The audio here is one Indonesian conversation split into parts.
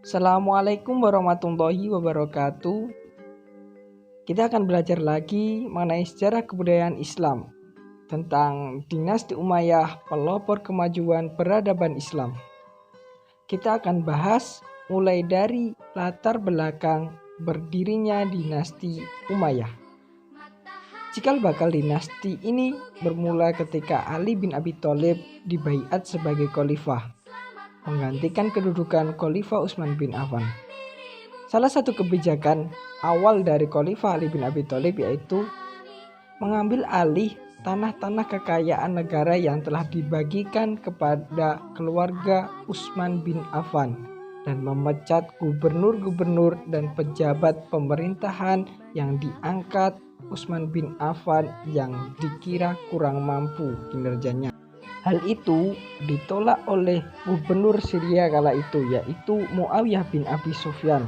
Assalamualaikum warahmatullahi wabarakatuh. Kita akan belajar lagi mengenai sejarah kebudayaan Islam tentang dinasti Umayyah, pelopor kemajuan peradaban Islam. Kita akan bahas mulai dari latar belakang berdirinya dinasti Umayyah. Cikal bakal dinasti ini bermula ketika Ali bin Abi Thalib dibaiat sebagai khalifah, menggantikan kedudukan Khalifah Utsman bin Affan. Salah satu kebijakan awal dari Khalifah Ali bin Abi Thalib yaitu mengambil alih tanah-tanah kekayaan negara yang telah dibagikan kepada keluarga Utsman bin Affan dan memecat gubernur-gubernur dan pejabat pemerintahan yang diangkat Utsman bin Affan yang dikira kurang mampu kinerjanya. Hal itu ditolak oleh gubernur Syria kala itu, yaitu Muawiyah bin Abi Sufyan.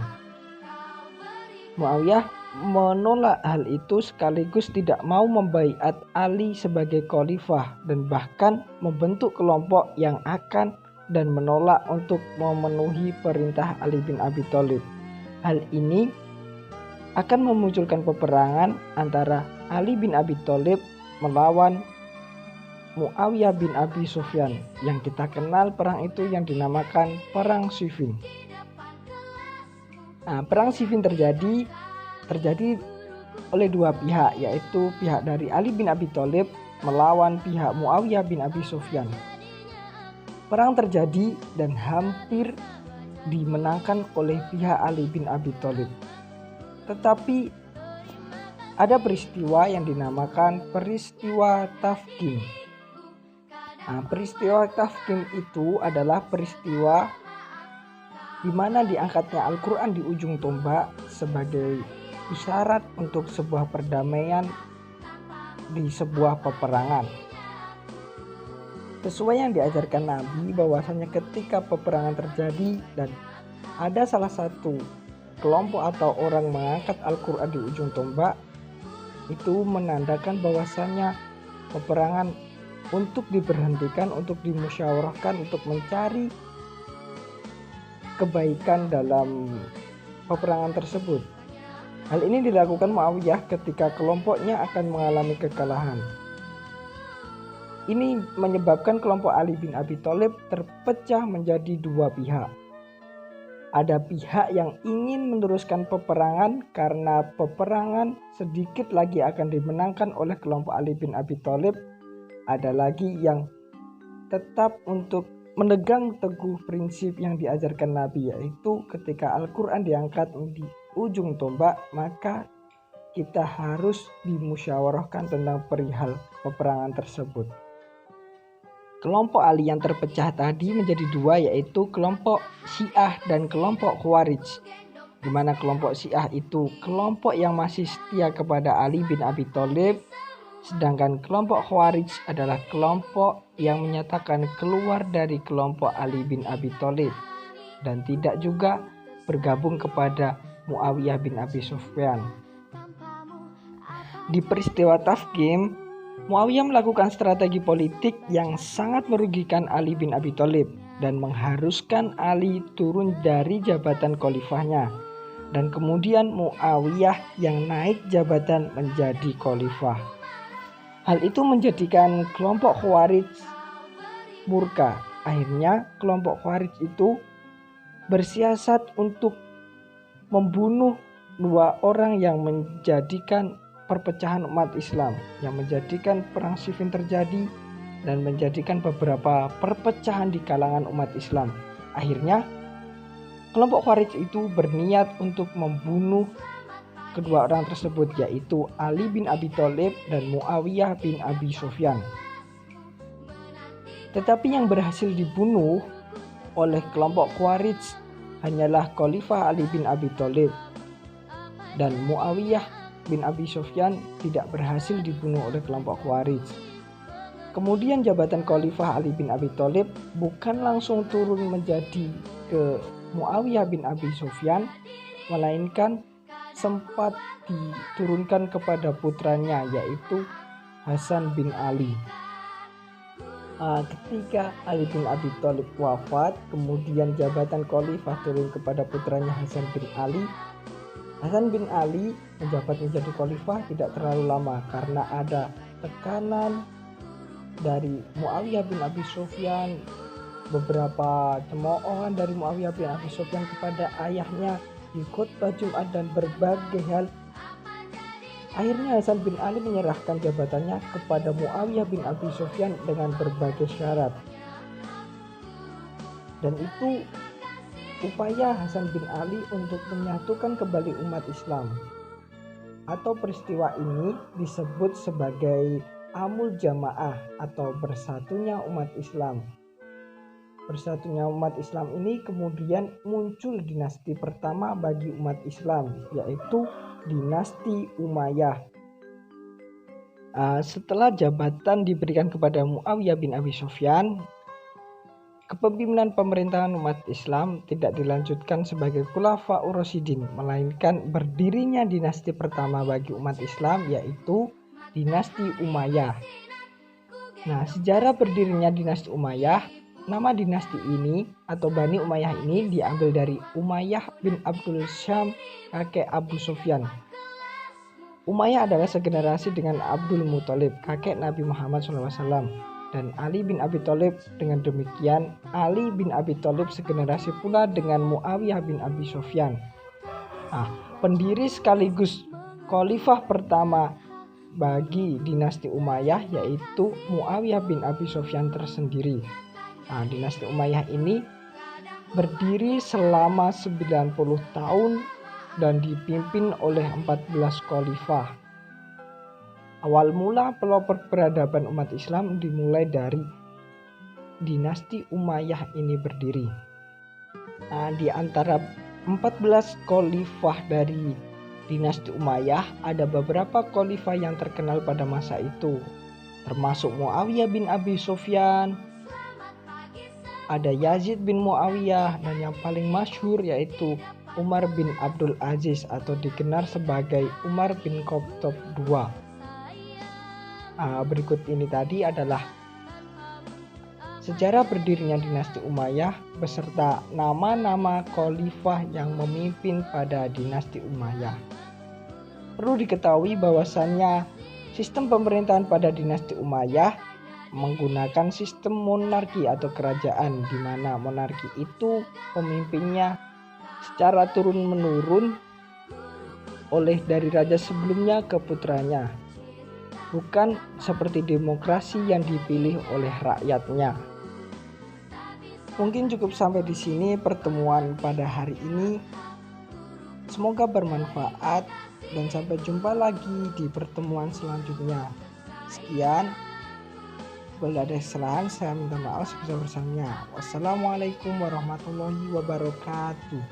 Muawiyah menolak hal itu sekaligus tidak mau membaiat Ali sebagai khalifah dan bahkan membentuk kelompok yang akan dan menolak untuk memenuhi perintah Ali bin Abi Thalib. Hal ini akan memunculkan peperangan antara Ali bin Abi Thalib melawan Muawiyah bin Abi Sufyan yang kita kenal perang itu yang dinamakan Perang Siffin. Perang Siffin terjadi oleh dua pihak, yaitu pihak dari Ali bin Abi Thalib melawan pihak Muawiyah bin Abi Sufyan. Perang terjadi dan hampir dimenangkan oleh pihak Ali bin Abi Thalib. Tetapi ada peristiwa yang dinamakan peristiwa Tafkin. Peristiwa Tafkin itu adalah peristiwa di mana diangkatnya Al-Quran di ujung tombak sebagai isyarat untuk sebuah perdamaian di sebuah peperangan. Sesuai yang diajarkan Nabi bahwasanya ketika peperangan terjadi dan ada salah satu kelompok atau orang mengangkat Al-Quran di ujung tombak, itu menandakan bahwasanya peperangan untuk diberhentikan, untuk dimusyawarahkan, untuk mencari kebaikan dalam peperangan tersebut. Hal ini dilakukan Muawiyah ketika kelompoknya akan mengalami kekalahan. Ini menyebabkan kelompok Ali bin Abi Thalib terpecah menjadi dua pihak. Ada pihak yang ingin meneruskan peperangan karena peperangan sedikit lagi akan dimenangkan oleh kelompok Ali bin Abi Thalib. Ada lagi yang tetap untuk menegang teguh prinsip yang diajarkan Nabi, yaitu ketika Al-Quran diangkat di ujung tombak maka kita harus dimusyawarahkan tentang perihal peperangan tersebut. Kelompok Ali yang terpecah tadi menjadi dua, yaitu kelompok Syiah dan kelompok Khawarij. Di mana kelompok Syiah itu kelompok yang masih setia kepada Ali bin Abi Thalib, sedangkan kelompok Khawarij adalah kelompok yang menyatakan keluar dari kelompok Ali bin Abi Thalib dan tidak juga bergabung kepada Muawiyah bin Abi Sufyan. Di peristiwa Tafkin, Muawiyah melakukan strategi politik yang sangat merugikan Ali bin Abi Thalib dan mengharuskan Ali turun dari jabatan khalifahnya, dan kemudian Muawiyah yang naik jabatan menjadi khalifah. Hal itu menjadikan kelompok Khawarij murka. Akhirnya kelompok Khawarij itu bersiasat untuk membunuh dua orang yang menjadikan perpecahan umat Islam, yang menjadikan perang Siffin terjadi dan menjadikan beberapa perpecahan di kalangan umat Islam. Akhirnya kelompok Khawarij itu berniat untuk membunuh kedua orang tersebut, yaitu Ali bin Abi Thalib dan Muawiyah bin Abi Sufyan. Tetapi yang berhasil dibunuh oleh kelompok Khawarij hanyalah Khalifah Ali bin Abi Thalib, dan Muawiyah bin Abi Sufyan tidak berhasil dibunuh oleh kelompok Khawarij. Kemudian jabatan Khalifah Ali bin Abi Thalib bukan langsung turun menjadi ke Muawiyah bin Abi Sufyan, melainkan sempat diturunkan kepada putranya, yaitu Hasan bin Ali. Ketika Ali bin Abi Thalib wafat, kemudian jabatan khalifah turun kepada putranya Hasan bin Ali. Hasan bin Ali menjabat menjadi khalifah tidak terlalu lama karena ada tekanan dari Muawiyah bin Abi Sufyan, beberapa cemoohan dari Muawiyah bin Abi Sufyan kepada ayahnya di khutbah Jumat dan berbagai hal. Akhirnya Hasan bin Ali menyerahkan jabatannya kepada Muawiyah bin Abi Sufyan dengan berbagai syarat. Dan itu upaya Hasan bin Ali untuk menyatukan kembali umat Islam. Atau peristiwa ini disebut sebagai Amul Jamaah atau bersatunya umat Islam. Bersatunya umat Islam ini kemudian muncul dinasti pertama bagi umat Islam, yaitu dinasti Umayyah. Setelah jabatan diberikan kepada Muawiyah bin Abi Sufyan, kepemimpinan pemerintahan umat Islam tidak dilanjutkan sebagai Khulafaur Rasyidin, melainkan berdirinya dinasti pertama bagi umat Islam, yaitu dinasti Umayyah. Nah, sejarah berdirinya dinasti Umayyah, nama dinasti ini atau Bani Umayyah ini diambil dari Umayyah bin Abdul Syam, kakek Abu Sufyan. Umayyah adalah segenerasi dengan Abdul Muthalib, kakek Nabi Muhammad SAW, dan Ali bin Abi Thalib. Dengan demikian, Ali bin Abi Thalib segenerasi pula dengan Muawiyah bin Abi Sufyan. Pendiri sekaligus khalifah pertama bagi dinasti Umayyah yaitu Muawiyah bin Abi Sufyan tersendiri. Dinasti Umayyah ini berdiri selama 90 tahun dan dipimpin oleh 14 khalifah. Awal mula pelopor peradaban umat Islam dimulai dari dinasti Umayyah ini berdiri. Di antara 14 khalifah dari dinasti Umayyah ada beberapa khalifah yang terkenal pada masa itu, termasuk Muawiyah bin Abi Sufyan, ada Yazid bin Muawiyah, dan yang paling masyhur yaitu Umar bin Abdul Aziz atau dikenal sebagai Umar bin Khattab II. Berikut ini tadi adalah sejarah berdirinya dinasti Umayyah beserta nama-nama khalifah yang memimpin pada dinasti Umayyah. Perlu diketahui bahwasannya sistem pemerintahan pada dinasti Umayyah menggunakan sistem monarki atau kerajaan, di mana monarki itu pemimpinnya secara turun-menurun oleh dari raja sebelumnya ke putranya, bukan seperti demokrasi yang dipilih oleh rakyatnya. Mungkin cukup sampai di sini pertemuan pada hari ini. Semoga bermanfaat dan sampai jumpa lagi di pertemuan selanjutnya. Sekian. Bila ada kesalahan, saya minta maaf sebesar-besarnya. Wassalamualaikum warahmatullahi wabarakatuh.